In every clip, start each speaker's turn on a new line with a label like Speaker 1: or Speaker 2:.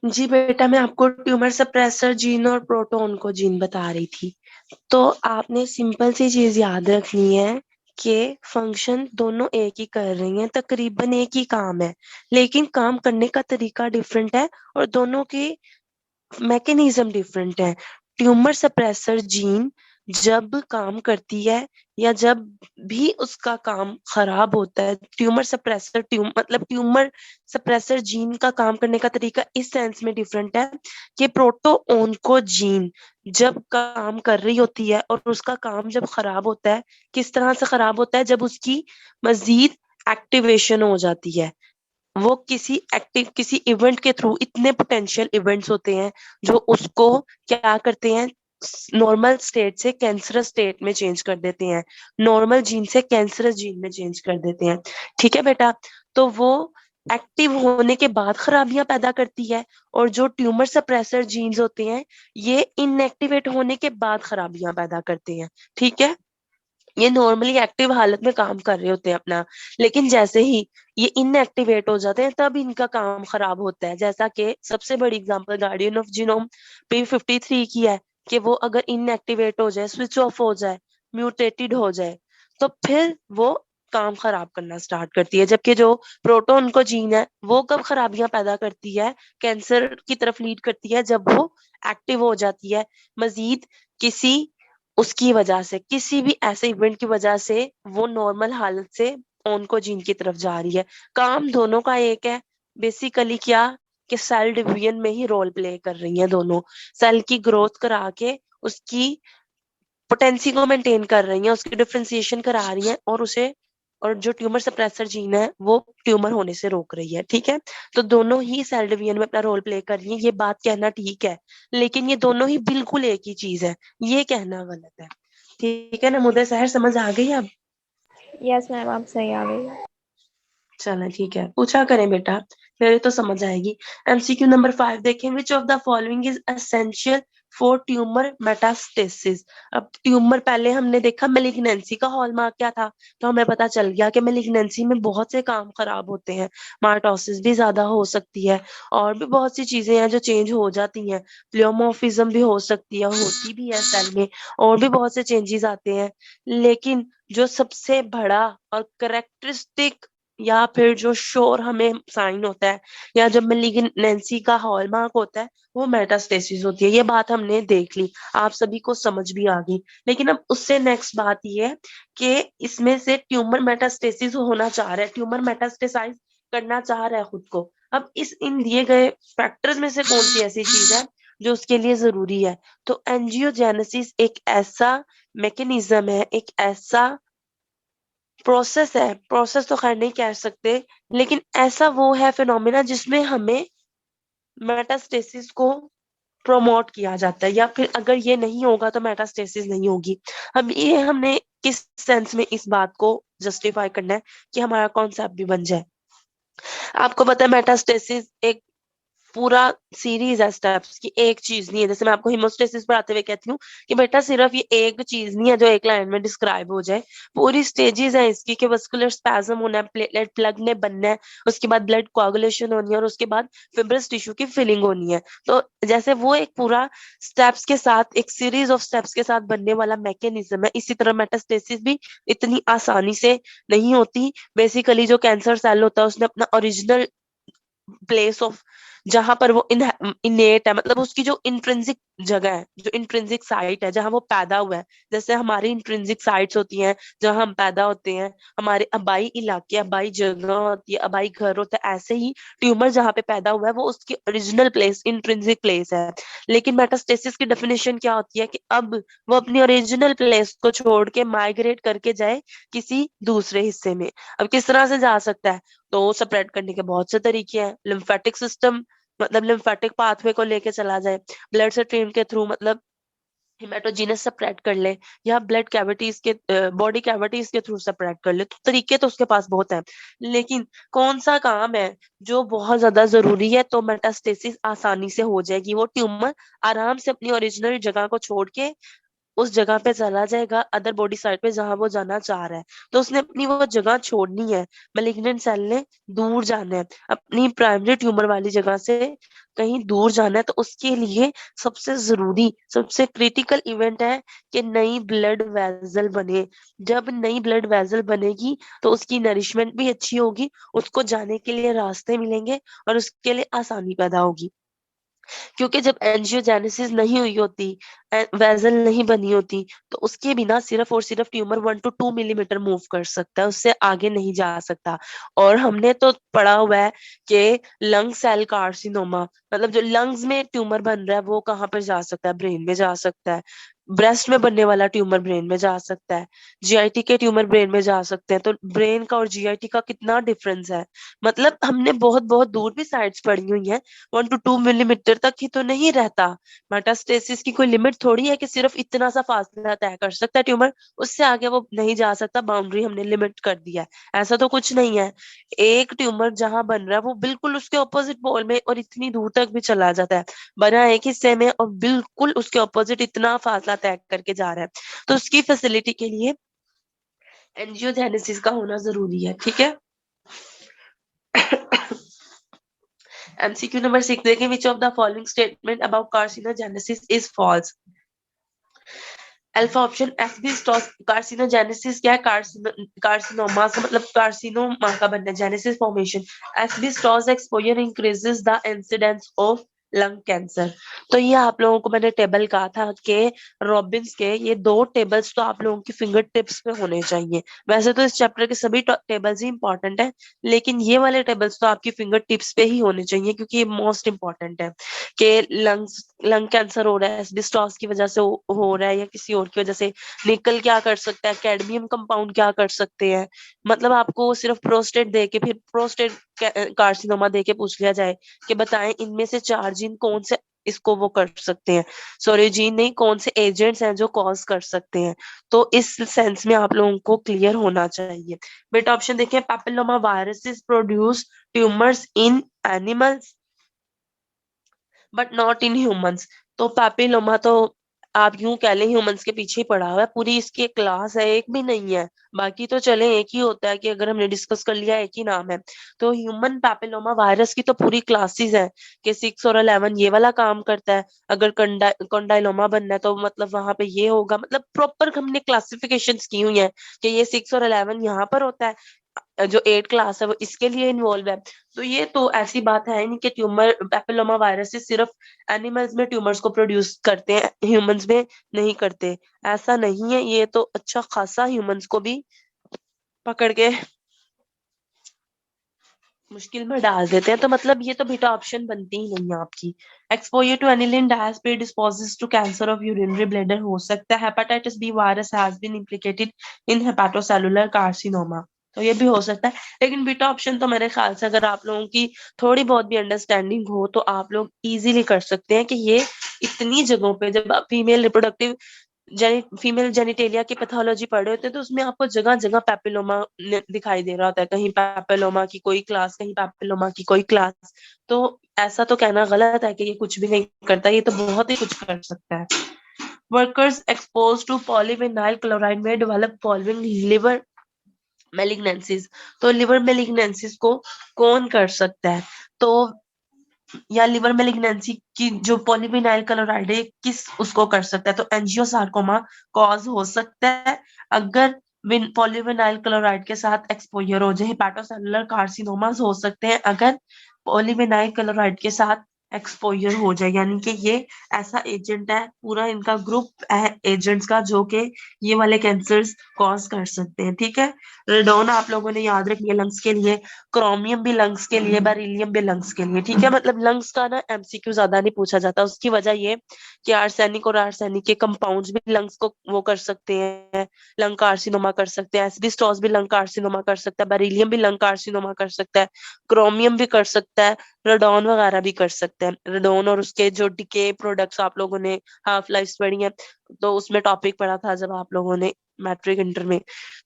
Speaker 1: जी बेटा, मैं आपको ट्यूमर सप्रेसर जीन और प्रोटोन जीन बता रही थी। तो आपने सिंपल सी चीज याद रखनी है कि फंक्शन दोनों एक ही कर रही हैं, तकरीबन एक ही काम है, लेकिन काम करने का तरीका डिफरेंट है और दोनों की मैकेनिज्म डिफरेंट है। ट्यूमर सप्रेसर जीन जब काम करती है या जब भी उसका काम खराब होता है, ट्यूमर सप्रेसर मतलब ट्यूमर सप्रेसर जीन का काम करने का तरीका इस सेंस में डिफरेंट है कि प्रोटो ओन्को जीन जब काम कर रही होती है और उसका काम जब खराब होता है, किस तरह से खराब होता है, जब उसकी मजीद एक्टिवेशन हो जाती है। वो किसी इवेंट के थ्रू, इतने पोटेंशियल इवेंट्स होते हैं जो उसको क्या करते हैं, नॉर्मल स्टेट से कैंसरस स्टेट में चेंज कर देते हैं, नॉर्मल जीन से कैंसरस जीन में चेंज कर देते हैं। ठीक है बेटा, तो वो एक्टिव होने के बाद खराबियां पैदा करती है, और जो ट्यूमर सप्रेसर जीन्स होते हैं ये इनएक्टिवेट होने के बाद खराबियां पैदा करते हैं। ठीक है, ये नॉर्मली एक्टिव हालत में काम कर रहे होते हैं अपना, लेकिन जैसे ही ये इनएक्टिवेट हो जाते हैं तब इनका काम खराब होता है। जैसा कि सबसे बड़ी example guardian of genome P53 की है कि वो अगर इनएक्टिवेट हो जाए, स्विच ऑफ हो जाए, म्यूटेटेड हो जाए, तो फिर वो काम खराब करना स्टार्ट करती है। जबकि जो प्रोटोन को जीन है वो कब खराबियां पैदा करती है, कैंसर की तरफ लीड करती है, जब वो एक्टिव हो जाती है मजीद किसी उसकी वजह से, किसी भी ऐसे इवेंट की वजह से वो नॉर्मल हालत से ओन्कोजीन की तरफ जा रही है। काम दोनों का एक है, बेसिकली क्या कि सेल डिवीजन में ही रोल प्ले कर रही हैं दोनों। सेल की ग्रोथ करा के उसकी पोटेंसी को मेंटेन कर रही हैं, उसकी डिफरेंशिएशन करा रही हैं, और उसे, और जो ट्यूमर सप्रेसर जीन है वो ट्यूमर होने से रोक रही है। ठीक है, तो दोनों ही सेल डिवीजन में अपना रोल प्ले कर रही है, ये बात कहना ठीक है, लेकिन ये दोनों ही बिल्कुल एक ही चीज है, ये कहना गलत है। ठीक है ना मुद्दे सहर, समझ आ गई अब?
Speaker 2: यस मैम, आप सही आ गई।
Speaker 1: चलो ठीक है, पूछा करें बेटा, फिर तो समझ आएगी। MCQ नंबर 5 देखें, which of the following is essential for tumour metastasis. अब ट्यूमर, पहले हमने देखा मेलिग्नेंसी का हॉलमार्क क्या था, तो हमें पता चल गया कि मेलिग्नेंसी में बहुत से काम खराब होते हैं, मार्टोसिस भी ज्यादा हो सकती है, और भी बहुत सी चीजें हैं जो चेंज हो जाती हैं, प्लियोमोर्फिज्म भी हो सकती है, होती भी है सेल में, और भी बहुत से चेंजेस आते हैं। लेकिन जो सबसे बड़ा और करेक्टरिस्टिक या फिर जो श्योर हमें साइन होता है, या जब मेलिग्नेंसी का हॉलमार्क होता है, वो मेटास्टेसिस होती है। ये बात हमने देख ली, आप सभी को समझ भी आ गई। लेकिन अब उससे नेक्स्ट बात ये है कि इसमें से ट्यूमर मेटास्टेसिस होना चाह रहा है, ट्यूमर मेटास्टेसाइज करना चाह रहा है खुद को। अब इस इन दिए गए फैक्टर्स में से कौन सी ऐसी चीज है जो उसके लिए जरूरी है? तो एंजियोजेनेसिस एक ऐसा मैकेनिज्म है, एक ऐसा प्रोसेस है, प्रोसेस तो खैर नहीं कह सकते, लेकिन ऐसा वो है फिनोमिना जिसमें हमें मेटास्टेसिस को प्रमोट किया जाता है, या फिर अगर ये नहीं होगा तो मेटास्टेसिस नहीं होगी। हम ये हमने किस सेंस में इस बात को जस्टिफाई करना है कि हमारा कॉन्सेप्ट भी बन जाए। आपको पता है मेटास्टेसिस एक पूरा सीरीज है स्टेप्स की, एक चीज नहीं है। जैसे मैं आपको हिमोस्टेसिस पढ़ाते हुए कहती हूँ कि बेटा सिर्फ ये एक चीज नहीं है जो एक लाइन में डिस्क्राइब हो जाए, पूरी स्टेजेस है इसकी, कि वस्कुलर स्पैज्म होना है, प्लेटलेट प्लग ने बनना है, उसके बाद ब्लड कोआगुलेशन होनी है, और उसके बाद फिब्रस टिश्यू की फिलिंग होनी है। तो जैसे वो एक पूरा स्टेप्स के साथ, एक सीरीज ऑफ स्टेप्स के साथ बनने वाला मैकेनिज्म है, इसी तरह मेटास्टेसिस भी इतनी आसानी से नहीं होती। बेसिकली जो कैंसर सेल होता है उसने अपना ओरिजिनल प्लेस ऑफ, जहां पर वो इनेट है, मतलब उसकी जो इंट्रिंसिक जगह है, जो इंट्रिंसिक साइट है जहां वो पैदा हुआ है, जैसे हमारी इंट्रिंसिक साइट्स होती हैं जहां हम पैदा होते हैं, हमारे आबाई इलाके, आबाई जगह होती है, आबाई घर होता है, ऐसे ही ट्यूमर जहां पे पैदा हुआ है वो उसकी ओरिजिनल प्लेस, इंट्रिंसिक प्लेस है। लेकिन मेटास्टेसिस की डेफिनेशन क्या होती है कि अब वो अपनी ओरिजिनल प्लेस को छोड़ के माइग्रेट करके जाए किसी दूसरे हिस्से में। अब किस तरह से जा सकता है? तो स्प्रेड करने के बहुत से तरीके हैं। लिम्फेटिक सिस्टम, मतलब लिम्फेटिक पाथवे को लेके चला जाए, ब्लड स्ट्रीम के थ्रू, मतलब हिमेटोजीनस स्प्रेड कर ले, या ब्लड कैविटीज के, बॉडी कैविटीज के थ्रू स्प्रेड कर ले। तो तरीके तो उसके पास बहुत हैं, लेकिन कौन सा काम है जो बहुत ज्यादा जरूरी है तो मेटास्टेसिस आसानी से हो जाएगी? वो ट्यूमर आराम से अपनी ओरिजिनल जगह को छोड़ के उस जगह पे चला जाएगा, अदर बॉडी साइड पे जहां वो जाना चाह रहा है। तो उसने अपनी वो जगह छोड़नी है, मैलिग्नेंट सेल ने दूर जाना है, अपनी प्राइमरी ट्यूमर वाली जगह से कहीं दूर जाना है। तो उसके लिए सबसे जरूरी, सबसे क्रिटिकल इवेंट है कि नई ब्लड वेसल बने। जब नई ब्लड वेसल बनेगी तो उसकी नरिशमेंट भी अच्छी होगी, उसको जाने के लिए रास्ते मिलेंगे और उसके लिए आसानी पैदा होगी। क्योंकि जब एंजियोजेनेसिस नहीं हुई होती, वेसल नहीं बनी होती, तो उसके बिना सिर्फ और सिर्फ ट्यूमर 1 to 2 मिलीमीटर मूव कर सकता है, उससे आगे नहीं जा सकता। और हमने तो पढ़ा हुआ है कि लंग सेल कार्सिनोमा, मतलब जो लंग्स में ट्यूमर बन रहा है वो कहाँ पर जा सकता है, ब्रेन में जा सकता है। ब्रेस्ट में बनने वाला ट्यूमर ब्रेन में जा सकता है, जीआईटी के ट्यूमर ब्रेन में जा सकते हैं। तो ब्रेन का और जीआईटी का कितना डिफरेंस है। मतलब हमने बहुत बहुत दूर भी साइड्स पढ़ी हुई हैं, 1 to 2 मिलीमीटर तक ही तो नहीं रहता। मेटास्टेसिस की कोई लिमिट थोड़ी है कि सिर्फ इतना सा फासला तय कर सकता है ट्यूमर, उससे आगे वो नहीं जा सकता, बाउंड्री हमने लिमिट कर दिया है। ऐसा तो कुछ नहीं है। एक ट्यूमर जहां बन रहा है वो बिल्कुल उसके ऑपोजिट बॉल में और इतनी दूर तक भी चला जाता है, बना एक हिस्से में और बिल्कुल उसके ऑपोजिट इतना फासला तय करके जा रहा है। तो उसकी फैसिलिटी के लिए एंजियोजेनेसिस का होना जरूरी है, ठीक है। MCQ नंबर 6 देखें, which of the following statement about carcinogenesis is false. Alpha option, asbestos carcinogenesis क्या है, कार्सिनोमा का मतलब कार्सिनोमा का बनना, genesis formation. Asbestos exposure increases the incidence of lung cancer. तो ये आप लोगों को मैंने टेबल कहा था कि रॉबिन्स के ये 2 टेबल्स तो आप लोगों की फिंगर टिप्स पे होने चाहिए। वैसे तो इस चैप्टर के सभी टेबल्स ही इंपॉर्टेंट है, लेकिन ये वाले टेबल्स तो आपकी फिंगर टिप्स पे ही होने चाहिए, क्योंकि ये मोस्ट इंपॉर्टेंट है कि लंग कैंसर हो रहा है, एस्बेस्टोस की वजह से हो रहा है या किसी और की वजह से। निकल क्या कर सकता है, कैडमियम कंपाउंड क्या कर सकते हैं। मतलब आपको सिर्फ प्रोस्टेट दे के, फिर प्रोस्टेट कार्सिनोमा दे के पूछ लिया जाए कि बताएं इनमें से 4 जीन कौन से इसको वो कर सकते हैं, सॉरी जीन नहीं, कौन से एजेंट्स हैं जो कॉज कर सकते हैं। तो इस सेंस में आप लोगों को क्लियर होना चाहिए। बेटा ऑप्शन देखिए, papilloma viruses produce tumours in animals but not in humans. तो पैपिलोमा तो आप यूं कह लें ह्यूमंस के पीछे ही पड़ा हुआ है, पूरी इसकी एक क्लास है, एक भी नहीं है। बाकी तो चले एक ही होता है कि अगर हमने डिस्कस कर लिया एक ही नाम है। तो ह्यूमन पैपिलोमा वायरस की तो पूरी क्लासेस है कि 6 और 11 ये वाला काम करता है। अगर कंडाइलोमा बनना है तो मतलब वहां पे ये होगा, मतलब प्रॉपर हमने क्लासिफिकेशन की हुई है कि ये 6 और 11 यहाँ पर होता है, जो 8 क्लास है वो इसके लिए इन्वॉल्व है। तो ये तो ऐसी बात है नहीं कि ट्यूमर पैपिलोमा वायरस सिर्फ एनिमल्स में ट्यूमर्स को प्रोड्यूस करते हैं, ह्यूमंस में नहीं करते। ऐसा नहीं है, ये तो अच्छा खासा ह्यूमंस को भी पकड़ के मुश्किल में डाल देते हैं। तो मतलब ये तो बेटा ऑप्शन बनती ही नहीं है आपकी। Exposure to aniline dyes predisposes to cancer of urinary bladder हो सकता है। Hepatitis B virus has been implicated in hepatocellular carcinoma. तो ये भी हो सकता है, लेकिन बीटा ऑप्शन तो मेरे ख्याल से अगर आप लोगों की थोड़ी बहुत भी अंडरस्टैंडिंग हो तो आप लोग इजीली कर सकते हैं कि ये इतनी जगहों पे जब फीमेल रिप्रोडक्टिव फीमेल जेनिटेलिया की पैथोलॉजी पढ़ रहे होते हैं तो उसमें आपको जगह जगह पैपिलोमा दिखाई दे रहा होता है, कहीं पैपिलोमा की कोई क्लास, कहीं पैपिलोमा की कोई क्लास। तो ऐसा तो कहना गलत है कि ये कुछ भी नहीं करता, ये तो बहुत ही कुछ कर सकता है। Workers expose to polyvinyl chloride में डेवलप फॉलोइंग लिवर मेलिग्नेंसीज। तो लिवर मेलिग्नेंसीज को कौन कर सकता है, तो या लिवर मेलिग्नेंसी की जो पॉलीविनाइल क्लोराइड है किस उसको कर सकता है, तो एंजियोसार्कोमा कॉज हो सकता है अगर पॉलीविनाइल क्लोराइड के साथ एक्सपोजर हो जाए। हेपेटोसेलुलर कार्सिनोमास हो सकते हैं अगर पॉलीविनाइल क्लोराइड के साथ एक्सपोजर हो जाए, यानी कि ये ऐसा एजेंट है, पूरा इनका ग्रुप है एजेंट्स का जो कि ये वाले कैंसर्स कॉज कर सकते हैं, ठीक है। रेडोन आप लोगों ने याद रखनी है लंग्स के लिए, क्रोमियम भी लंग्स के लिए, बेरिलियम भी लंग्स के लिए, ठीक है। मतलब लंग्स का ना एमसीक्यू ज्यादा नहीं पूछा जाता, उसकी वजह ये कि आर्सेनिक और आर्सेनिक के कंपाउंड्स भी लंग्स को वो कर सकते हैं, लंग कार्सिनोमा कर सकते हैं। एस्बेस्टोस भी लंग कार्सिनोमा कर सकता है, बेरिलियम भी लंग कार्सिनोमा कर सकता है, क्रोमियम भी कर सकता है, रेडोन वगैरह भी कर सकते हैं। रेडोन और उसके जो डिके प्रोडक्ट्स आप लोगों ने हाफ लाइफ पढ़ी है, तो उसमें टॉपिक पढ़ा था जब आप लोगों ने मैट्रिक इंटर में।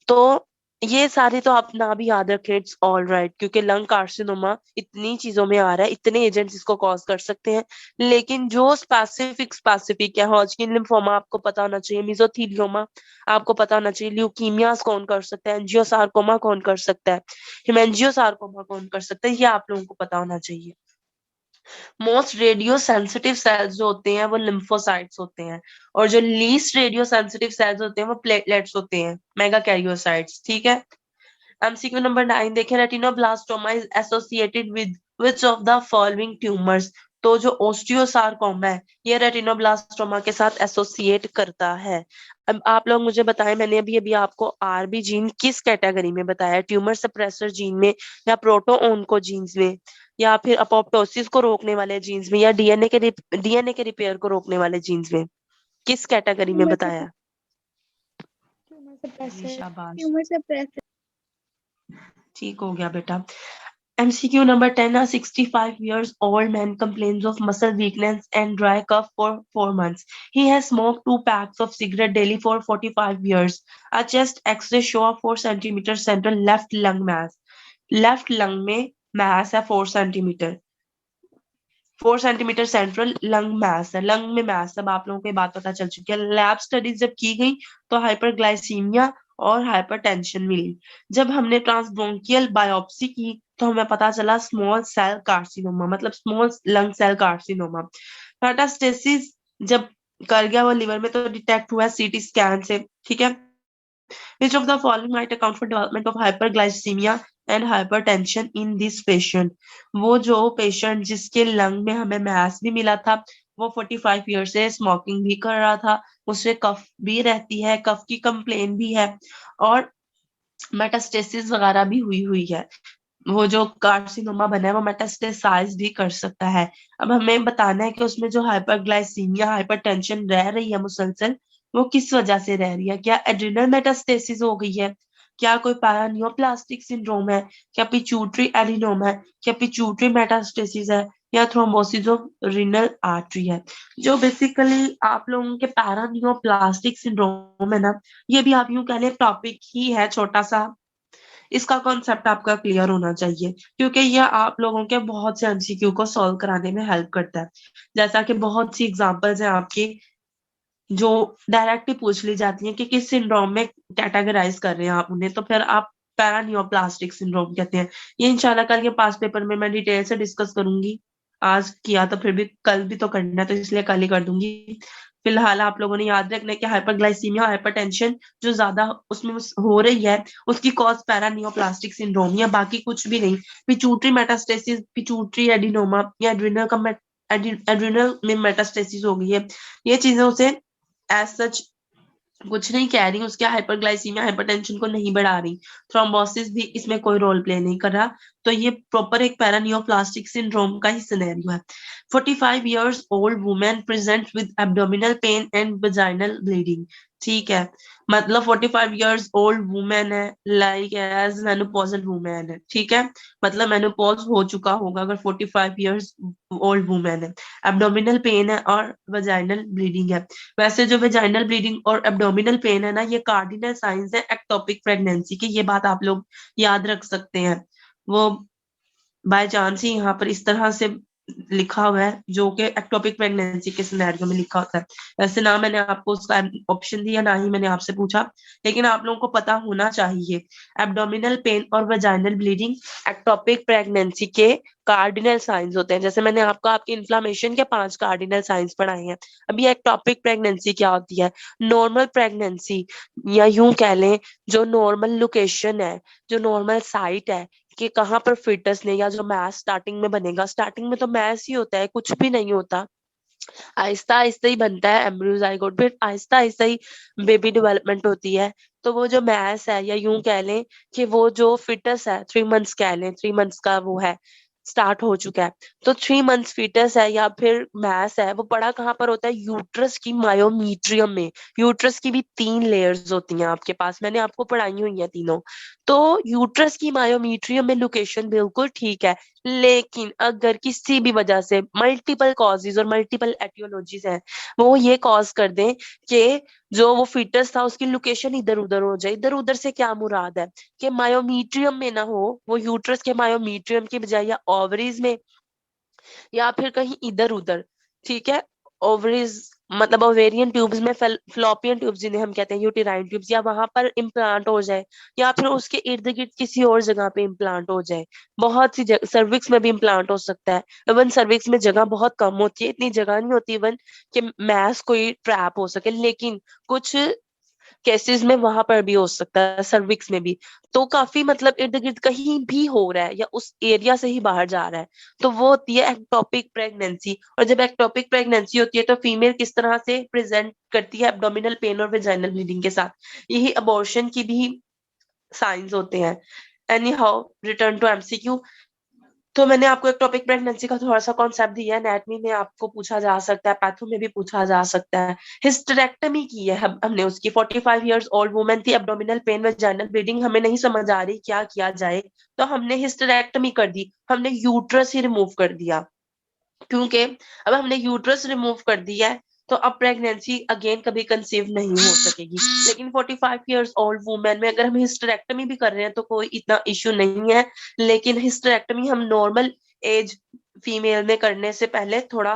Speaker 1: तो ये सारे तो आप ना भी याद रखें, इट्स ऑल राइट, क्योंकि लंग कार्सिनोमा इतनी चीजों में आ रहा है, इतने एजेंट्स इसको कॉज कर सकते हैं। लेकिन जो स्पेसिफिक है, हॉजकिन लिम्फोमा आपको पता होना चाहिए, मेसोथेलियोमा आपको पता होना चाहिए, ल्यूकीमियास कौन कर सकता है, एंजियोसार्कोमा कौन कर सकता है, हिमेंजियोसार्कोमा कौन कर सकता है, ये आप लोगों को पता होना चाहिए। मोस्ट रेडियो सेंसिटिव सेल्स जो होते हैं वो लिम्फोसाइट्स होते हैं, और जो लीस्ट रेडियो सेंसिटिव सेल्स होते हैं वो प्लेटलेट्स होते हैं, मेगा कैरियोसाइट्स। ठीक है। एमसीक्यू नंबर 9 देखें, retinoblastoma is associated with which of the following tumours. तो जो ओस्टियोसार्कोमा है ये रेटिनोब्लास्टोमा के साथ एसोसिएट करता है। अब आप लोग मुझे बताएं, मैंने अभी अभी आपको आरबी जीन किस कैटेगरी में बताया, ट्यूमर सप्रेसर जीन में, या प्रोटो ओन्को जीन्स में, या फिर अपोप्टोसिस को रोकने वाले जीन्स में, या डीएनए के रिपेयर को रोकने वाले जीन्स में, किस कैटेगरी में
Speaker 2: ट्यूमर
Speaker 1: बताया? जी
Speaker 2: सप्रेसर,
Speaker 1: शाबाश,
Speaker 2: ट्यूमर सप्रेसर।
Speaker 1: ठीक हो गया बेटा। MCQ number 10, a 65 years old man complains of muscle weakness and dry cough for 4 months. He has smoked 2 packs of cigarette daily for 45 years. A chest X-ray show a 4 centimeter central left lung mass. Left lung में mass है 4 centimeter. 4 centimetre central lung mass है, lung में mass. अब आप लोगों को ये बात पता चल चुकी है। लैब स्टडीज जब की गई तो हाइपरग्लाइसीमिया और हाइपरटेंशन मिली। जब हमने ट्रांसब्रोंकियल बायोप्सी की तो हमें पता चला स्मॉल सेल कार्सिनोमा, मतलब small lung cell carcinoma. Metastasis जब कर गया वो लिवर में तो डिटेक्ट हुआ सीटी स्कैन से। ठीक है। Which of the following might account for development of hyperglycemia and hypertension in this patient? वो जो पेशेंट जिसके लंग में हमें मैस भी मिला था, वो 45 ईयर से स्मोकिंग भी कर रहा था, उसे कफ भी रहती है, कफ की कंप्लेन भी है, और मेटास्टेसिस वगैरह भी हुई है। वो जो कार्सिनोमा बना है वो मेटास्टेसाइज भी कर सकता है। अब हमें बताना है कि उसमें जो हाइपरग्लाइसीमिया हाइपरटेंशन रह रही है मुसलसल, वो किस वजह से रह रही है। क्या एड्रिनल मेटास्टेसिस हो गई है, क्या कोई पैरानियोप्लास्टिक सिंड्रोम है, क्या पिट्यूटरी एडिनोम है, क्या पिट्यूटरी मेटास्टेसिस है, या थ्रोम्बोसिस ऑफ रीनल आर्टरी है। जो बेसिकली आप लोगों के पैरानियोप्लास्टिक सिंड्रोम है ना, ये भी आप यूं कह लें टॉपिक ही है छोटा सा। इसका कॉन्सेप्ट आपका क्लियर होना चाहिए, क्योंकि ये आप लोगों के बहुत से एमसीक्यू को सॉल्व कराने में हेल्प करता है। जैसा कि बहुत सी एग्जांपल्स हैं आपकी जो डायरेक्टली पूछ ली जाती हैं कि किस सिंड्रोम में कैटेगराइज कर रहे हैं आप उन्हें, तो फिर आप पैरानियोप्लास्टिक सिंड्रोम कहते हैं। ये इंशाल्लाह कल के पास पेपर में मैं डिटेल से डिस्कस करूंगी। आज किया तो फिर भी कल भी तो करना है, तो इसलिए कल ही कर दूंगी। फिलहाल आप लोगों ने याद रखना है कि हाइपरग्लाइसीमिया हाइपरटेंशन जो ज्यादा उसमें हो रही है उसकी कॉज पैरानियोप्लास्टिक सिंड्रोम या बाकी कुछ भी नहीं। पिट्यूटरी मेटास्टेसिस, पिट्यूटरी एडिनोमा या एड्रिनल का एड्रिनल में मेटास्टेसिस हो गई है, ये चीजें उसे एज सच कुछ नहीं कह रही, उसके हाइपरग्लाइसीमिया हाइपरटेंशन को नहीं बढ़ा रही, थ्रोम्बोसिस भी इसमें कोई रोल प्ले नहीं कर रहा। तो ये प्रॉपर एक पैरानियोप्लास्टिक सिंड्रोम का ही सिनेरियो है। 45 years old woman presents with abdominal pain and vaginal bleeding। ठीक है, मतलब 45 years old woman है, लाइक एज मेनोपॉजल वुमेन है। ठीक है, मतलब मेनोपॉज हो चुका होगा अगर 45 years ओल्ड वुमेन है। एब्डोमिनल पेन है और वजाइनल ब्लीडिंग है। वैसे जो वेजाइनल ब्लीडिंग और एब्डोमिनल पेन है ना, ये कार्डिनल साइंस है एक्टोपिक प्रेगनेंसी की, ये बात आप लोग याद रख सकते हैं। वो बाय चांस ही यहाँ पर इस तरह से लिखा हुआ है जो कि एक्टोपिक प्रेगनेंसी के सिनेरियो में लिखा होता है। वैसे ना मैंने आपको उसका ऑप्शन दिया ना ही मैंने आपसे पूछा, लेकिन आप लोगों को पता होना चाहिए एब्डोमिनल पेन और वेजाइनल ब्लीडिंग एक्टोपिक प्रेगनेंसी के कार्डिनल साइंस होते हैं। जैसे मैंने आपको आपकी इन्फ्लामेशन के 5 कार्डिनल साइंस पढ़ाए हैं। अभी एक्टोपिक प्रेगनेंसी क्या होती है? नॉर्मल प्रेगनेंसी, या यूं कह लें जो नॉर्मल लोकेशन है, जो नॉर्मल साइट है कि कहाँ पर फिटस ने, या जो मैस स्टार्टिंग में बनेगा, स्टार्टिंग में तो मैस ही होता है, कुछ भी नहीं होता। आहिस्ता आहिस्ता ही बनता है एम्ब्रियो जाइगोट, फिर आहिस्ता आहिस्ता ही बेबी डेवलपमेंट होती है। तो वो जो मैस है, या यूं कह लें कि वो जो फिटस है, 3 मंथ्स कह लें, 3 मंथ्स का वो है, स्टार्ट हो चुका है। तो 3 मंथ्स फीटस है या फिर मैस है, वो पड़ा कहाँ पर होता है? यूट्रस की मायोमीट्रियम में। यूट्रस की भी 3 लेयर्स होती हैं आपके पास, मैंने आपको पढ़ाई हुई है तीनों। तो यूट्रस की मायोमीट्रियम में लोकेशन बिल्कुल ठीक है, लेकिन अगर किसी भी वजह से मल्टीपल कॉजेज और मल्टीपल एटियोलॉजीज हैं, वो ये कॉज कर दें कि जो वो फीटस था उसकी लोकेशन इधर उधर हो जाए। इधर उधर से क्या मुराद है कि मायोमीट्रियम में ना हो, वो यूट्रस के मायोमीट्रियम की बजाय या ओवरीज में या फिर कहीं इधर उधर, ठीक है। ओवरीज मतलब ओवेरियन ट्यूब्स में, फ्लोपियन ट्यूब्स जिन्हें हम कहते हैं, यूटेराइन ट्यूब्स, या वहां पर इम्प्लांट हो जाए, या फिर उसके इर्द गिर्द किसी और जगह पे इम्प्लांट हो जाए। बहुत सी जगह सर्विक्स में भी इम्प्लांट हो सकता है। इवन सर्विक्स में जगह बहुत कम होती है, इतनी जगह नहीं होती इवन कि मैस कोई ट्रैप हो सके, लेकिन कुछ केसेस में वहां पर भी हो सकता है, सर्विक्स में भी। तो काफी मतलब इर्द गिर्द कहीं भी हो रहा है या उस एरिया से ही बाहर जा रहा है, तो वो होती है एक्टोपिक प्रेगनेंसी। और जब एक्टोपिक प्रेगनेंसी होती है तो फीमेल किस तरह से प्रेजेंट करती है, एब्डोमिनल पेन और वेजाइनल ब्लीडिंग के साथ। यही अबॉर्शन की भी साइंस होते हैं। Anyhow, return to MCQ. तो मैंने आपको एक टॉपिक प्रेगनेंसी का थोड़ा सा कॉन्सेप्ट दिया है। एनाटमी में आपको पूछा जा सकता है, पैथो में भी पूछा जा सकता है। हिस्टेरेक्टमी की है हमने उसकी, 45 इयर्स ओल्ड वुमेन थी, एब्डोमिनल पेन वेजाइनल ब्लीडिंग, हमें नहीं समझ आ रही क्या किया जाए, तो हमने हिस्टेरेक्टमी कर दी, हमने यूट्रस ही रिमूव कर दिया। क्योंकि अब हमने यूट्रस रिमूव कर दिया है तो अब प्रेगनेंसी अगेन कभी कंसीव नहीं हो सकेगी। लेकिन 45 इयर्स ओल्ड वुमेन में अगर हम हिस्टेरेक्टमी भी कर रहे हैं तो कोई इतना इश्यू नहीं है। लेकिन हिस्टेरेक्टमी हम नॉर्मल एज फीमेल में करने से पहले थोड़ा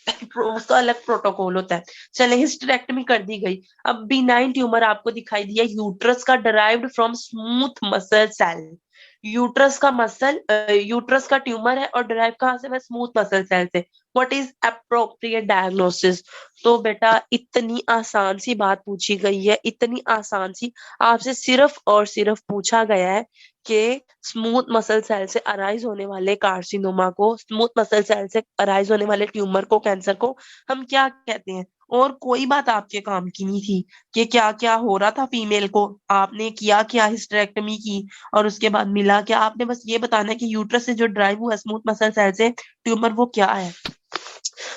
Speaker 1: उसका अलग प्रोटोकॉल होता है। चले हिस्टेरेक्टमी कर दी गई। अब बिनाइन ट्यूमर आपको दिखाई दिया यूट्रस का, derived from smooth muscle cell. Uterus का मसल, यूट्रस का ट्यूमर है और डराइव कहाँ से? स्मूथ मसल सेल से। What is appropriate diagnosis? तो बेटा इतनी आसान सी बात पूछी गई है, इतनी आसान सी, आपसे सिर्फ और सिर्फ पूछा गया है कि स्मूथ मसल सेल से अराइज होने वाले कार्सिनोमा को, स्मूथ मसल सेल से अराइज होने वाले ट्यूमर को, कैंसर को हम क्या कहते हैं। और कोई बात आपके काम की नहीं थी कि क्या क्या हो रहा था फीमेल को, आपने किया क्या, हिस्टेरेक्टमी की और उसके बाद मिला क्या। आपने बस ये बताना है कि यूट्रस से जो ड्राइव हुआ स्मूथ मसल सेल से ट्यूमर वो क्या है।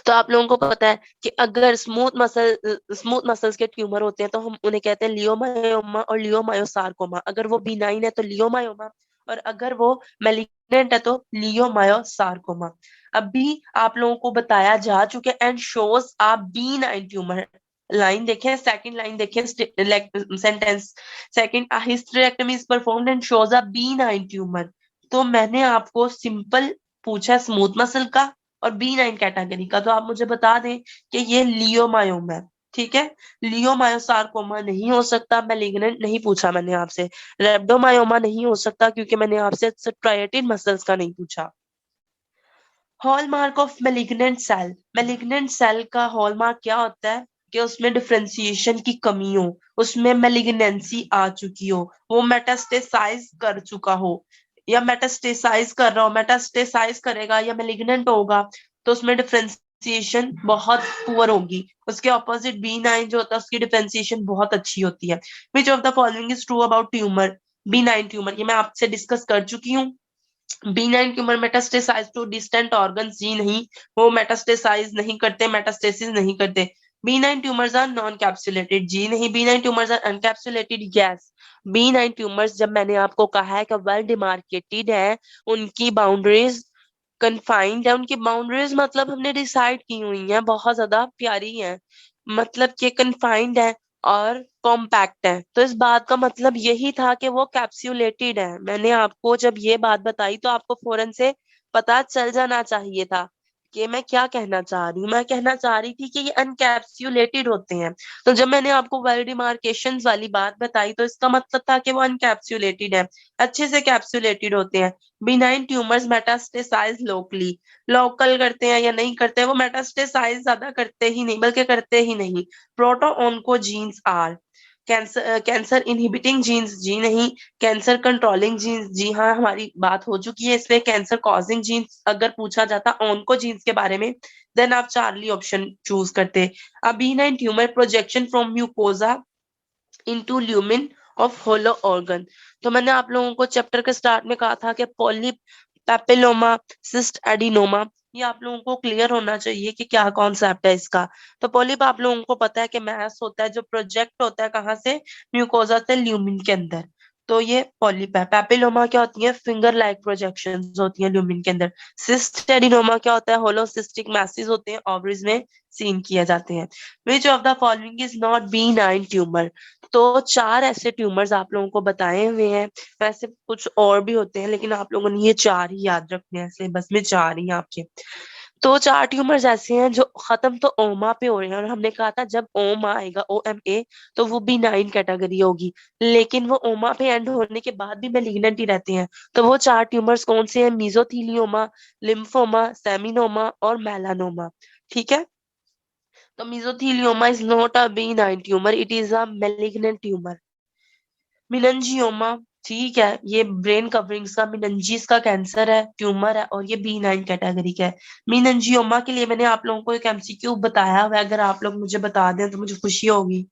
Speaker 1: तो आप लोगों को पता है कि अगर स्मूथ मसल्स के ट्यूमर होते हैं तो हम उन्हें कहते हैं लियोमायोमा और लियोमायोसार्कोमा। अगर वो बिनाइन है तो लियोमायोमा, और अगर वो मेलिग्नेंट है तो लियोमायोसार्कोमा। अभी आप लोगों को बताया जा चुका है and shows a B9 tumour. Line देखें, सेकंड लाइन देखें, sentence second, hysterectomy is performed and shows a B9 tumour. तो मैंने आपको सिंपल पूछा स्मूथ मसल का और B9 कैटेगरी का, तो आप मुझे बता दें कि ये लियोमायोमा है। ठीक है, लियोमायोसार्कोमा नहीं हो सकता, मैलिग्नेंट नहीं पूछा मैंने आपसे। रेब्डोमायोमा नहीं हो सकता क्योंकि मैंने आपसे स्ट्राइएटेड मसल्स का नहीं पूछा। हॉलमार्क ऑफ मैलिग्नेंट सेल का हॉलमार्क क्या होता है कि उसमें डिफरेंशिएशन की कमी हो, उसमें मैलिग्नेंसी आ चुकी हो, वो मेटास्टेसाइज कर चुका हो या मेटास्टेसाइज कर रहा हो। मेटास्टेसाइज करेगा या मैलिग्नेंट होगा तो उसमें डिफरेंशिएशन बहुत पुअर होगी। उसके ऑपोजिट B9 जो होता है उसकी डिफरेंशिएशन बहुत अच्छी होती है। Which of the following is true about tumour? B9 tumour, ये मैं आपसे डिस्कस कर चुकी हूँ। B9 tumour metastasise to distant organs, जी नहीं, वो मेटास्टेसाइज नहीं करते, मेटास्टेसिस नहीं करते। B9 tumours are non capsulated, जी नहीं। B9 tumours are uncapsulated, yes. B9 tumours, जब मैंने आपको कहा है कि वेल डिमार्केटेड है, उनकी बाउंड्रीज कन्फाइंड है, उनकी बाउंड्रीज मतलब हमने डिसाइड की हुई है, बहुत ज्यादा प्यारी है, मतलब कि कन्फाइंड है और कॉम्पैक्ट है। तो इस बात का मतलब यही था कि वो कैप्सूलेटेड है। मैंने आपको जब ये बात बताई तो आपको फौरन से पता चल जाना चाहिए था कि मैं क्या कहना चाह रही हूँ। मैं कहना चाह रही थी कि ये अनकैप्सूलेटेड होते हैं। तो जब मैंने आपको वेल डिमार्केशन वाली बात बताई तो इसका मतलब था कि वो अनकैप्सूलेटेड है, अच्छे से कैप्सूलेटेड होते हैं। Benign tumours metastasise locally, local करते हैं या नहीं करते हैं, वो मेटास्टेसाइज ज्यादा करते ही नहीं, बल्कि करते ही नहीं। Proto oncogenes are cancer inhibiting genes, जी नहीं। कैंसर कंट्रोलिंग जीन्स, जी हाँ, हमारी बात हो चुकी है इसमें। कैंसर कॉजिंग जीन्स अगर पूछा जाता ऑन्को जीन्स के बारे में देन आप चार्ली ऑप्शन चूज करते। B9 tumour projection from mucosa into lumen of hollow organ. तो मैंने आप लोगों को चैप्टर के स्टार्ट में कहा था कि पॉलिप, पेपिलोमा, सिस्ट एडिनोमा, ये आप लोगों को क्लियर होना चाहिए कि क्या कॉन्सेप्ट है इसका। तो पॉलिप आप लोगों को पता है कि मैस होता है जो प्रोजेक्ट होता है कहाँ से? म्यूकोजा से ल्यूमिन के अंदर। तो ये पॉलिप है। पैपिलोमा क्या होती है? फिंगर लाइक प्रोजेक्शंस होती हैं ल्यूमिन के अंदर। सिस्ट एडिनोमा क्या होता है? होलोसिस्टिक मैसेज होते हैं, ओवरीज में सीन किए जाते हैं। विच of the following is not B9 tumour? तो 4 ऐसे ट्यूमर्स आप लोगों को बताए हुए हैं। वैसे कुछ और भी होते हैं, लेकिन आप लोगों ने ये 4 ही याद रखने हैं, इसलिए बस में 4 ही हैं आपके। तो 4 ट्यूमर्स ऐसे हैं जो खत्म तो ओमा पे हो रहे हैं, और हमने कहा था जब ओम आएगा, OMA, तो वो B9 कैटेगरी होगी। लेकिन वो ओमा पे एंड होने के बाद भी मेलिग्नेंट ही रहते हैं। तो वो 4 ट्यूमर्स कौन से हैं? मीजोथीलियोमा, लिम्फोमा, सेमिनोमा और मेलानोमा। ठीक है। तो mesothelioma is not a B9 tumour, it is a malignant tumour. Meningioma, ठीक है, ये ब्रेन कवरिंग्स का मिनंजीस का कैंसर है, ट्यूमर है, और ये B9 कैटेगरी का है। मिनंजियोमा के लिए मैंने आप लोगों को एक MCQ बताया हुआ है, अगर आप लोग मुझे बता दें तो मुझे खुशी होगी।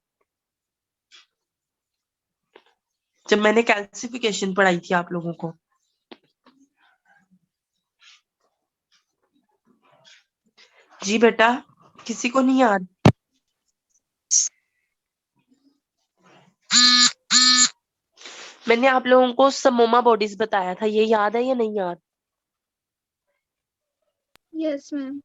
Speaker 1: जब मैंने कैल्सिफिकेशन पढ़ाई थी आप लोगों को। जी बेटा, किसी को नहीं याद? मैंने आप लोगों को समोमा बॉडीज बताया था, ये याद है या नहीं याद?
Speaker 2: Yes, ma'am.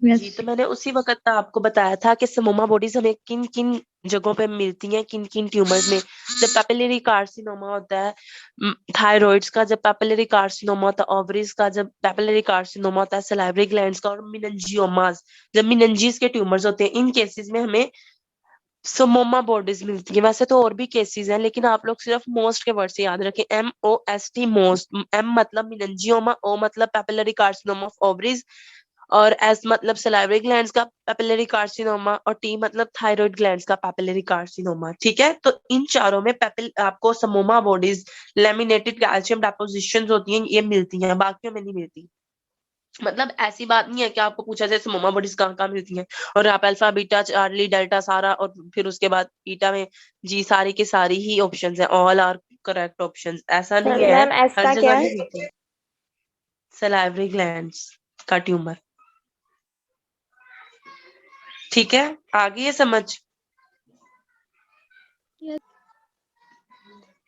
Speaker 1: जी, तो मैंने उसी वक्त आपको बताया था कि समोमा बॉडीज हमें किन किन जगहों पे मिलती हैं, किन किन ट्यूमर्स में। जब पैपिलरी कार्सिनोमा होता है थायराइड्स का, जब पैपिलरी कार्सिनोमा होता है ओवरीज का, जब पैपिलरी कार्सिनोमा होता है सलाइवरी ग्लैंड्स का, और मिनंजियोमास जब मिनंजीज के ट्यूमर्स होते हैं, इन केसेस में हमें समोमा बॉडीज मिलती है। वैसे तो और भी केसेस हैं, लेकिन आप लोग सिर्फ मोस्ट के वर्ड से याद रखें। MOST, most. M मतलब मिनंजियोमा, O मतलब पैपिलरी कार्सिनोमा ऑफ ओवरीज, और एस मतलब सलाइवरी ग्लैंड्स का पैपिलरी कार्सिनोमा, और टी मतलब थायराइड ग्लैंड्स का पैपिलरी कार्सिनोमा। ठीक है। तो इन चारों में आपको समोमा बॉडीज, लेमिनेटेड कैल्शियम डेपोजिशन होती हैं, ये मिलती हैं, बाकियों में नहीं मिलती। मतलब ऐसी बात नहीं है कि आपको पूछा जाए समोमा बॉडीज कहाँ कहाँ मिलती हैं, और आप अल्फा बीटा चार्ली डेल्टा सारा, और फिर उसके बाद ईटा में जी सारी की सारी ही ऑप्शंस हैं, ऑल आर करेक्ट ऑप्शंस, ऐसा नहीं है।
Speaker 2: मैम एस
Speaker 1: हर
Speaker 2: का क्या
Speaker 1: जगह
Speaker 2: है?
Speaker 1: नहीं मिलती। सलाइवरी ग्लैंड्स का ट्यूमर। ठीक है, आ गई है समझ?
Speaker 2: Yes.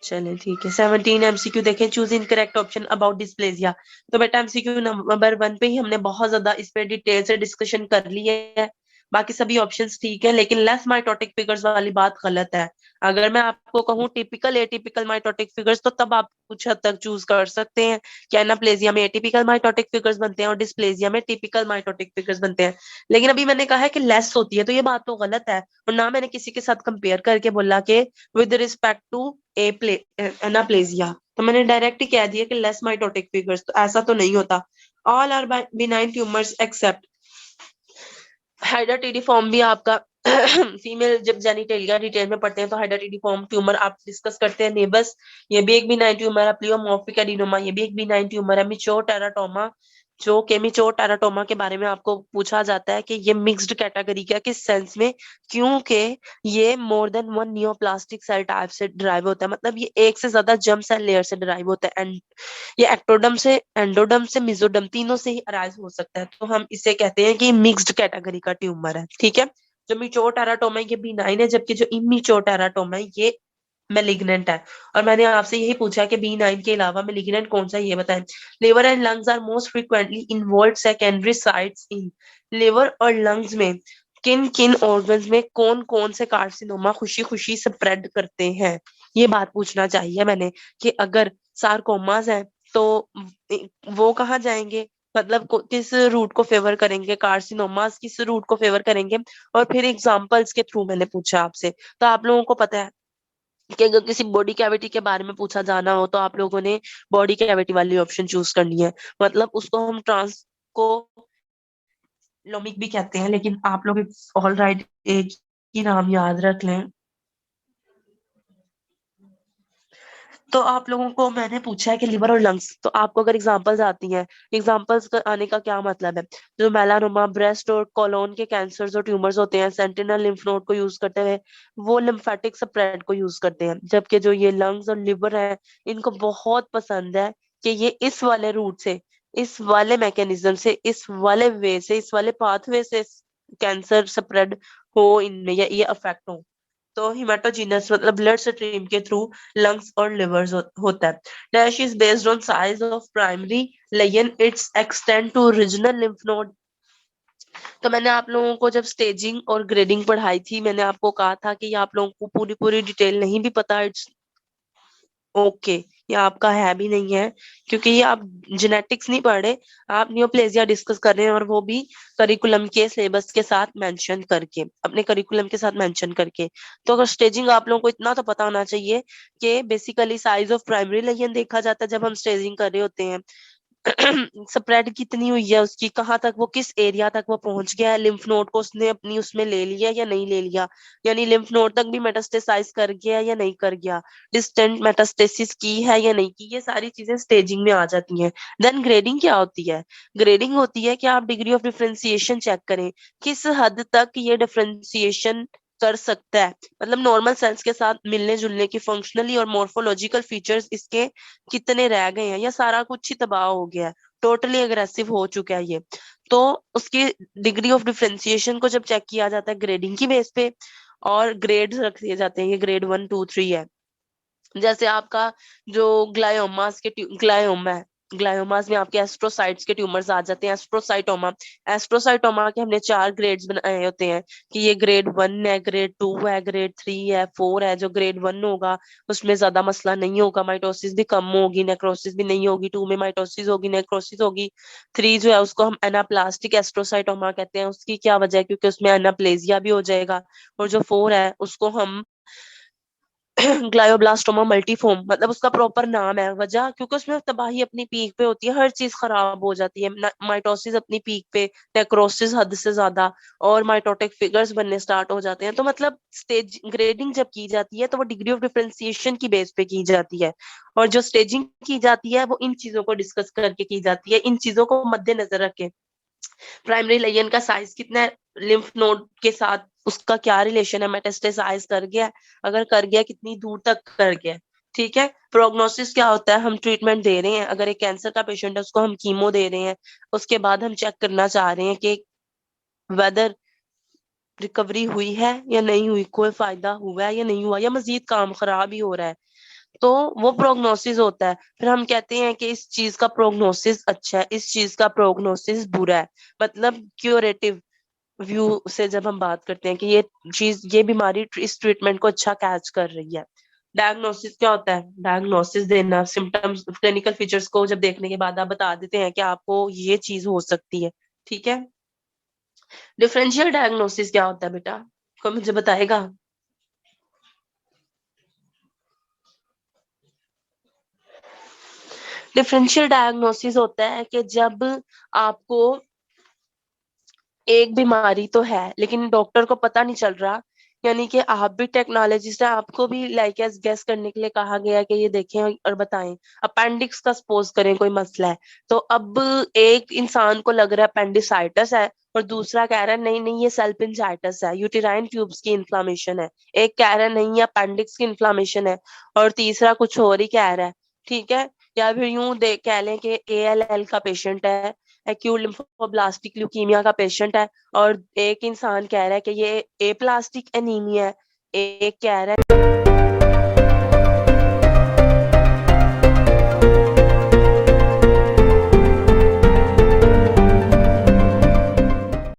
Speaker 1: चले ठीक है। 17 MCQ देखें। Choose in correct option about dysplasia. तो बेटा MCQ नंबर 1 पे ही हमने बहुत ज्यादा इस पे डिटेल से डिस्कशन कर ली है। बाकी सभी ऑप्शंस ठीक है, लेकिन लेस माइटोटिक फिगर्स वाली बात गलत है। अगर मैं आपको कहूँ टिपिकल एटिपिकल माइटोटिक फिगर्स, तो तब आप कुछ हद तक चूज कर सकते हैं कि एनाप्लेजिया में एटिपिकल माइटोटिक फिगर्स बनते हैं और डिस्प्लेजिया में टिपिकल माइटोटिक फिगर्स बनते हैं। लेकिन अभी मैंने कहा है कि लेस होती है, तो ये बात तो गलत है। और ना मैंने किसी के साथ कंपेयर करके बोला कि विद रिस्पेक्ट टू एनाप्लेजिया, तो मैंने डायरेक्ट ही कह दिया कि लेस माइटोटिक फिगर्स, तो ऐसा तो नहीं होता। All are benign tumours except hydatidiform भी आपका फीमेल जब जेनिटेलिया डिटेल में पढ़ते हैं तो हाइड्राटिडिफॉर्म ट्यूमर आप डिस्कस करते हैं। नेबस, ये भी एक B9 ट्यूमर है। प्लियोमॉर्फिक एडिनोमा, ये भी एक B9 ट्यूमर है। मिच्योर टेराटोमा, जो कि मिच्योर टेराटोमा के बारे में आपको पूछा जाता है कि ये मिक्स्ड कैटेगरी का, किस सेंस में? क्योंकि ये more than one neoplastic cell type से डिराइव होता है, मतलब ये एक से ज्यादा जर्म सेल लेयर से डिराइव होता है। एंड ये एक्टोडम से, एंडोडम से, मिजोडम तीनों से ही अराइज हो सकता है। तो हम इसे कहते हैं कि मिक्स्ड कैटेगरी का ट्यूमर है। ठीक है। जो मिच्योर टेराटोमा है ये B9 है, जबकि जो इमिच्योर टेराटोमा है ये मेलिग्नेंट है। और मैंने आपसे यही पूछा कि B9 के अलावा मेलिग्नेंट कौन सा है, ये बताएं। Liver and lungs are most frequently involve secondary sites in. Liver और लंग्स में किन किन ऑर्गन्स में कौन कौन से कार्सिनोमा खुशी खुशी स्प्रेड करते हैं, ये बात पूछना चाहिए मैंने। कि अगर सारकोमास है तो वो कहाँ जाएंगे, मतलब किस रूट को फेवर करेंगे, कार्सिनोमास किस रूट को फेवर करेंगे। और फिर एग्जांपल्स के थ्रू मैंने पूछा आपसे। तो आप लोगों को पता है कि अगर किसी बॉडी कैविटी के बारे में पूछा जाना हो तो आप लोगों ने बॉडी कैविटी वाली ऑप्शन चूज करनी है। मतलब उसको हम ट्रांस को लोमिक भी कहते हैं, लेकिन आप लोग ऑल राइट एक ही नाम याद रख लें। तो आप लोगों को मैंने पूछा है कि लिवर और लंग्स, तो आपको अगर एग्जांपल्स आती हैं, एग्जांपल्स आने का क्या मतलब है? जो मेलानोमा, ब्रेस्ट और कोलोन के कैंसर्स और ट्यूमर्स होते हैं, सेंटिनल लिम्फ नोड को यूज करते हुए वो लिम्फेटिक स्प्रेड को यूज करते हैं। जबकि जो ये लंग्स और लिवर है, इनको बहुत पसंद है कि ये इस वाले रूट से, इस वाले मैकेनिज्म से, इस वाले वे से, इस वाले पाथवे से कैंसर स्प्रेड हो इनमें, या ये अफेक्ट हो। तो हिमेटोजीनस मतलब ब्लड स्ट्रीम के थ्रू लंग्स और लिवर्स होता है। Dash is based on size of primary lesion, its extend to regional lymph node. तो मैंने आप लोगों को जब स्टेजिंग और ग्रेडिंग पढ़ाई थी, मैंने आपको कहा था कि ये आप लोगों को पूरी पूरी डिटेल नहीं भी पता, इट्स ओके, ये आपका है भी नहीं है, क्योंकि ये आप जेनेटिक्स नहीं पढ़ रहे, आप नियोप्लेजिया डिस्कस कर रहे हैं, और वो भी करिकुलम के सिलेबस के साथ मेंशन करके, अपने करिकुलम के साथ मेंशन करके। तो अगर स्टेजिंग आप लोगों को इतना तो पता होना चाहिए कि basically size of primary lesion देखा जाता है जब हम स्टेजिंग कर रहे होते हैं। स्प्रेड कितनी हुई है उसकी, कहाँ तक वो, किस एरिया तक वो पहुंच गया है, लिम्फ नोड को उसने अपनी उसमें ले लिया या नहीं ले लिया, यानी लिम्फ नोड तक भी मेटास्टेसाइज कर गया या नहीं कर गया, डिस्टेंट मेटास्टेसिस की है या नहीं की, ये सारी चीजें स्टेजिंग में आ जाती हैं। देन ग्रेडिंग क्या होती है? ग्रेडिंग होती है कि आप डिग्री ऑफ डिफरेंशिएशन चेक करें, किस हद तक ये डिफरेंशिएशन कर सकता है, मतलब नॉर्मल सेल्स के साथ मिलने जुलने की फंक्शनली और मॉर्फोलॉजिकल फीचर्स इसके कितने रह गए हैं, या सारा कुछ ही तबाह हो गया है, टोटली अग्रेसिव हो चुका है ये। तो उसकी डिग्री ऑफ डिफरेंशिएशन को जब चेक किया जाता है ग्रेडिंग की बेस पे, और ग्रेड्स रख दिए जाते हैं, ये ग्रेड 1 2 3 है। जैसे आपका जो ग्लायोमा है, ग्लायोमास में आपके एस्ट्रोसाइट्स के ट्यूमर्स आ जाते हैं, एस्ट्रोसाइटोमा। एस्ट्रोसाइटोमा के हमने 4 ग्रेड्स बनाए होते हैं कि ये ग्रेड 1 है, ग्रेड 2 है, ग्रेड 3 है, 4 है। जो ग्रेड 1 होगा उसमें ज्यादा मसला नहीं होगा, माइटोसिस भी कम होगी, नेक्रोसिस भी नहीं होगी, 2 में माइटोसिस होगी, नेक्रोसिस होगी। 3 जो है उसको हम एनाप्लास्टिक एस्ट्रोसाइटोमा कहते हैं। उसकी क्या वजह है? क्योंकि उसमें एनाप्लेजिया भी हो जाएगा। और जो 4 है उसको हम ग्लायोब्लास्टोमा मल्टीफॉर्म, मतलब उसका प्रॉपर नाम है, वजह क्योंकि उसमें तबाही अपनी पीक पे होती है, हर चीज खराब हो जाती है, माइटोसिस अपनी पीक पे, नेक्रोसिस हद से ज्यादा, और माइटोटिक फिगर्स बनने स्टार्ट हो जाते हैं। तो मतलब स्टेज ग्रेडिंग जब की जाती है तो वो डिग्री ऑफ डिफरेंशिएशन की बेस पे की जाती है, और जो स्टेजिंग की जाती है वो इन चीजों को डिस्कस करके की जाती है, इन चीजों को मद्देनजर रखे। प्राइमरी लेजन का साइज कितना है, लिम्फ नोड के साथ उसका क्या रिलेशन है, मेटास्टेसाइज कर गया, अगर कर गया कितनी दूर तक कर गया, ठीक है। प्रोग्नोसिस क्या होता है? हम ट्रीटमेंट दे रहे हैं, अगर एक कैंसर का पेशेंट है उसको हम कीमो दे रहे हैं, उसके बाद हम चेक करना चाह रहे हैं कि वेदर रिकवरी हुई है या नहीं हुई, कोई फायदा हुआ है या नहीं हुआ, या मजीद काम खराब ही हो रहा है, तो वो प्रोग्नोसिस होता है। फिर हम कहते हैं कि इस चीज का प्रोग्नोसिस अच्छा है, इस चीज का प्रोग्नोसिस बुरा है, मतलब क्यूरेटिव व्यू से जब हम बात करते हैं कि ये चीज, ये बीमारी इस ट्रीटमेंट को अच्छा कैच कर रही है। डायग्नोसिस क्या होता है? डायग्नोसिस देना, सिम्टम्स क्लिनिकल फीचर्स को जब देखने के बाद आप बता देते हैं कि आपको ये चीज हो सकती है, ठीक है। डिफरेंशियल डायग्नोसिस क्या होता है बेटा, कोई मुझे बताएगा? डिफरेंशियल डायग्नोसिस होता है कि जब आपको एक बीमारी तो है लेकिन डॉक्टर को पता नहीं चल रहा, यानी कि आप भी टेक्नोलॉजिस्ट है, आपको भी लाइक एस गेस करने के लिए कहा गया कि ये देखें और बताएं। अपेंडिक्स का सपोज करें कोई मसला है, तो अब एक इंसान को लग रहा है अपेंडिसाइटिस है, और दूसरा कह रहा है नहीं नहीं ये सेल्फिंजाइटिस है, यूटेराइन ट्यूब्स की इन्फ्लामेशन है। एक कह रहा है नहीं ये अपेंडिक्स की इन्फ्लामेशन है, और तीसरा कुछ और ही कह रहा है, ठीक है। या फिर यूं देख कह लें कि ALL का पेशेंट है, एक्यूट लिम्फोब्लास्टिक ल्यूकीमिया का पेशेंट है, और एक इंसान कह रहा है कि ये ए प्लास्टिक एनीमिया है, एक कह रहा है